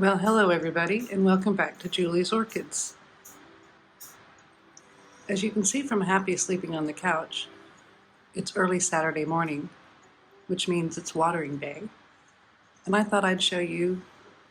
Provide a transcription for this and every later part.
Well, hello everybody, and welcome back to Julie's Orchids. As you can see from Happy sleeping on the couch, it's early Saturday morning, which means it's watering day. And I thought I'd show you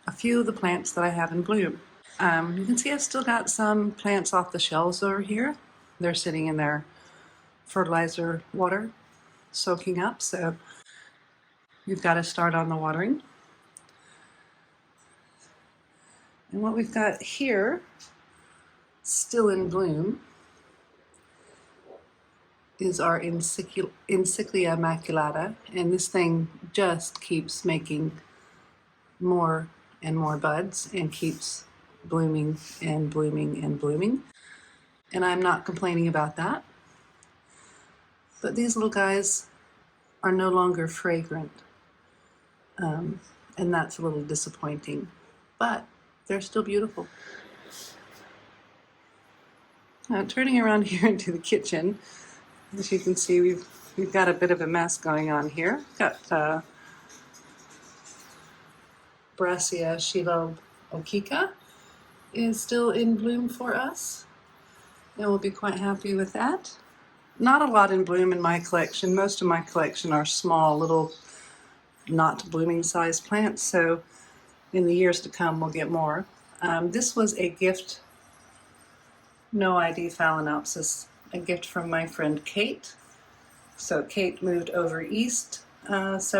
a few of the plants that I have in bloom. You can see I've still got some plants off the shelves over here. They're sitting in their fertilizer water, soaking up, so we've got to start on the watering. And what we've got here, still in bloom, is our Immaculata, and this thing just keeps making more and more buds and keeps blooming and blooming and blooming. And I'm not complaining about that. But these little guys are no longer fragrant, and that's a little disappointing. But they're still beautiful. Now, turning around here into the kitchen, as you can see, we've got a bit of a mess going on here. Got Brassia Shiloh Okika is still in bloom for us, and we'll be quite happy with that. Not a lot in bloom in my collection. Most of my collection are small, little, not blooming size plants, so in the years to come we'll get more. This was a gift, no ID Phalaenopsis, a gift from my friend Kate. So Kate moved over east almost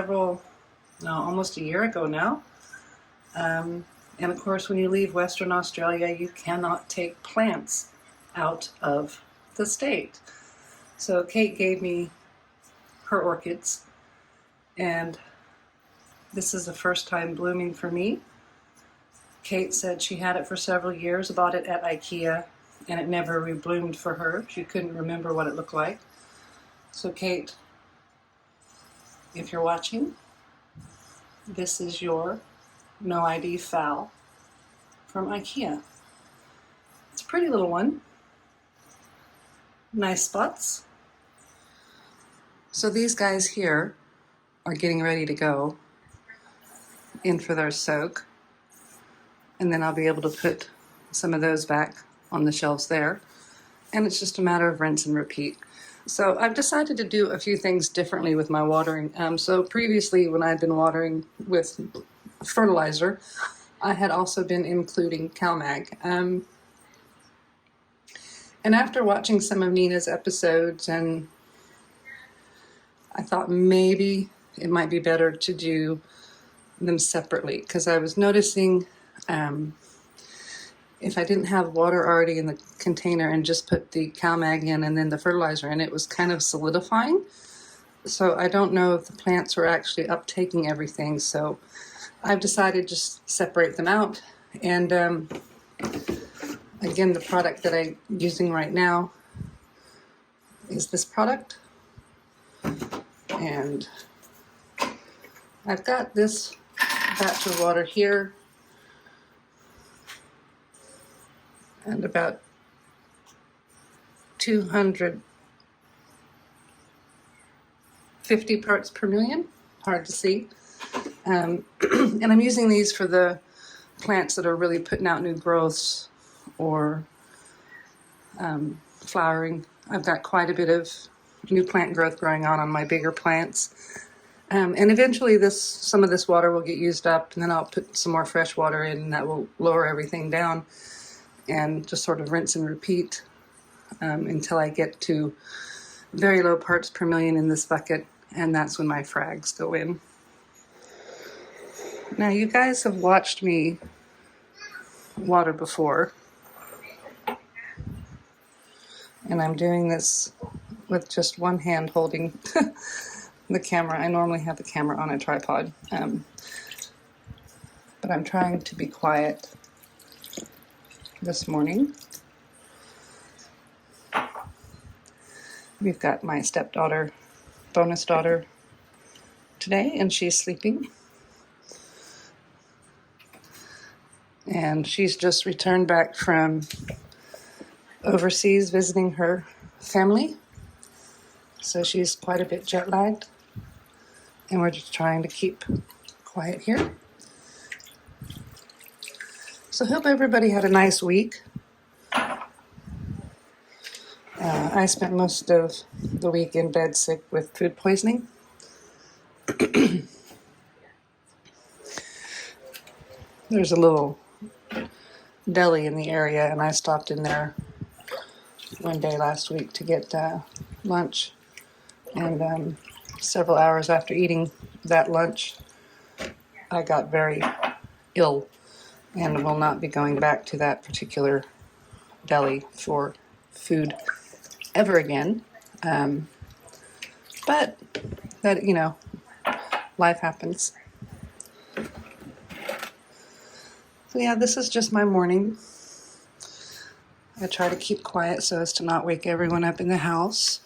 a year ago now. And of course, when you leave Western Australia, you cannot take plants out of the state. So Kate gave me her orchids, and this is the first time blooming for me. Kate said she had it for several years, bought it at IKEA, and it never rebloomed for her. She couldn't remember what it looked like. So Kate, if you're watching, this is your No ID Phal from IKEA. It's a pretty little one. Nice spots. So these guys here are getting ready to go in for their soak. And then I'll be able to put some of those back on the shelves there. And it's just a matter of rinse and repeat. So I've decided to do a few things differently with my watering. So previously, when I'd been watering with fertilizer, I had also been including CalMag. And after watching some of Nina's episodes, and I thought maybe it might be better to do them separately, because I was noticing if I didn't have water already in the container and just put the CalMag in and then the fertilizer in, it was kind of solidifying. So I don't know if the plants were actually uptaking everything. So I've decided to just separate them out. And again, the product that I'm using right now is this product. And I've got this batch of water here, and about 250 parts per million, hard to see. And I'm using these for the plants that are really putting out new growths or flowering. I've got quite a bit of new plant growth growing on my bigger plants. And eventually some of this water will get used up, and then I'll put some more fresh water in, and that will lower everything down and just sort of rinse and repeat until I get to very low parts per million in this bucket, and that's when my frags go in. Now, you guys have watched me water before, and I'm doing this with just one hand holding the camera. I normally have the camera on a tripod, but I'm trying to be quiet this morning. We've got my stepdaughter, bonus daughter, today, and she's sleeping. And she's just returned back from overseas visiting her family. So she's quite a bit jet lagged. And we're just trying to keep quiet here. So I hope everybody had a nice week. I spent most of the week in bed sick with food poisoning. There's a little deli in the area, and I stopped in there one day last week to get lunch. And several hours after eating that lunch, I got very ill and will not be going back to that particular deli for food ever again. But that, life happens. So yeah, this is just my morning. I try to keep quiet so as to not wake everyone up in the house.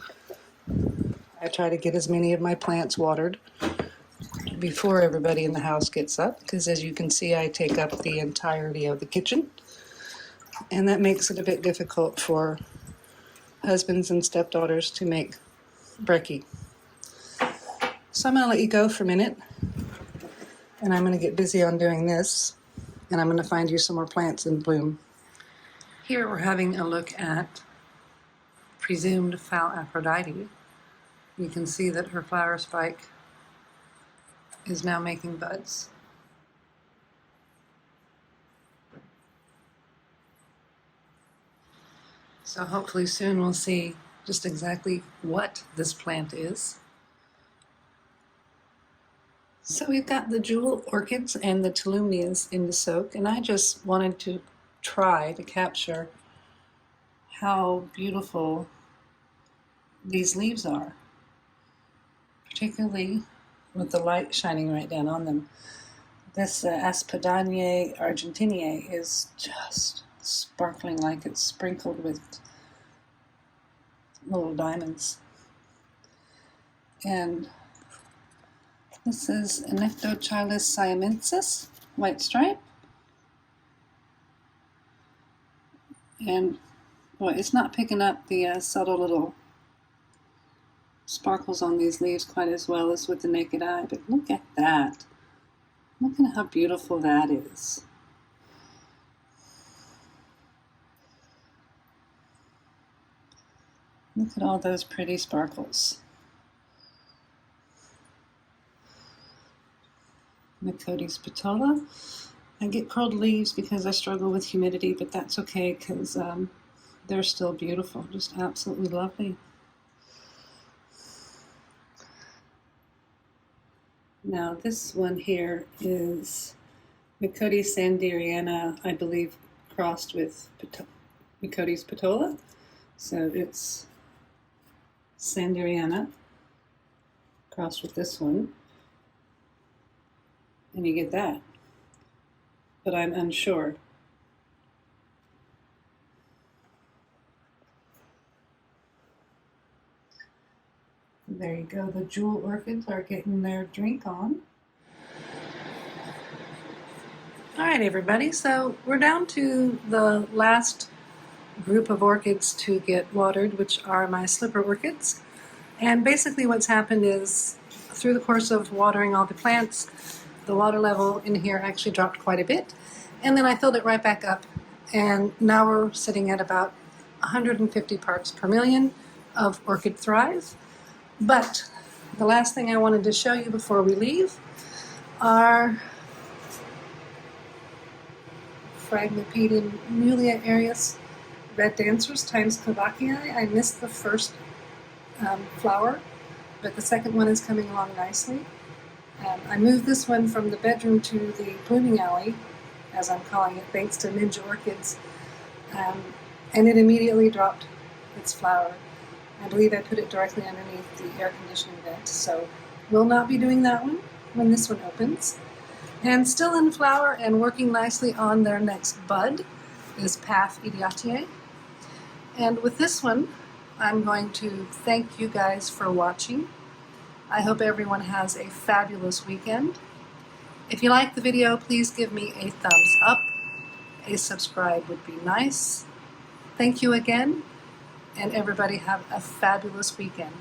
I try to get as many of my plants watered before everybody in the house gets up, because as you can see, I take up the entirety of the kitchen, and that makes it a bit difficult for husbands and stepdaughters to make brekkie. So I'm going to let you go for a minute, and I'm going to get busy on doing this, and I'm going to find you some more plants in bloom. Here we're having a look at presumed foul Aphrodite. You can see that her flower spike is now making buds. So hopefully soon we'll see just exactly what this plant is. So we've got the jewel orchids and the tolumnias in the soak, and I just wanted to try to capture how beautiful these leaves are, particularly with the light shining right down on them. This Aspidania argentinae is just sparkling like it's sprinkled with little diamonds. And this is Anectochilis siamensis, white stripe. And boy, it's not picking up the subtle little sparkles on these leaves quite as well as with the naked eye, but look at that. Look at how beautiful that is. Look at all those pretty sparkles. Micotes petola. I get curled leaves because I struggle with humidity, but that's okay because they're still beautiful, just absolutely lovely. Now this one here is Micotes sanderiana, I believe, crossed with Micotes petola. So it's sanderiana crossed with this one, and you get that. But I'm unsure. There you go, the jewel orchids are getting their drink on. All right, everybody, so we're down to the last group of orchids to get watered, which are my slipper orchids. And basically what's happened is, through the course of watering all the plants, the water level in here actually dropped quite a bit. And then I filled it right back up, and now we're sitting at about 150 parts per million of Orchid Thrive. But the last thing I wanted to show you before we leave are Phragmipedium Mulia Arius Red Dancers times Kovackii. I missed the first flower, but the second one is coming along nicely. I moved this one from the bedroom to the blooming alley, as I'm calling it, thanks to Ninja Orchids, and it immediately dropped its flower. I believe I put it directly underneath the air conditioning vent, so we'll not be doing that one when this one opens. And still in flower and working nicely on their next bud is Paph Idiatiae. And with this one, I'm going to thank you guys for watching. I hope everyone has a fabulous weekend. If you like the video, please give me a thumbs up. A subscribe would be nice. Thank you again, and everybody have a fabulous weekend.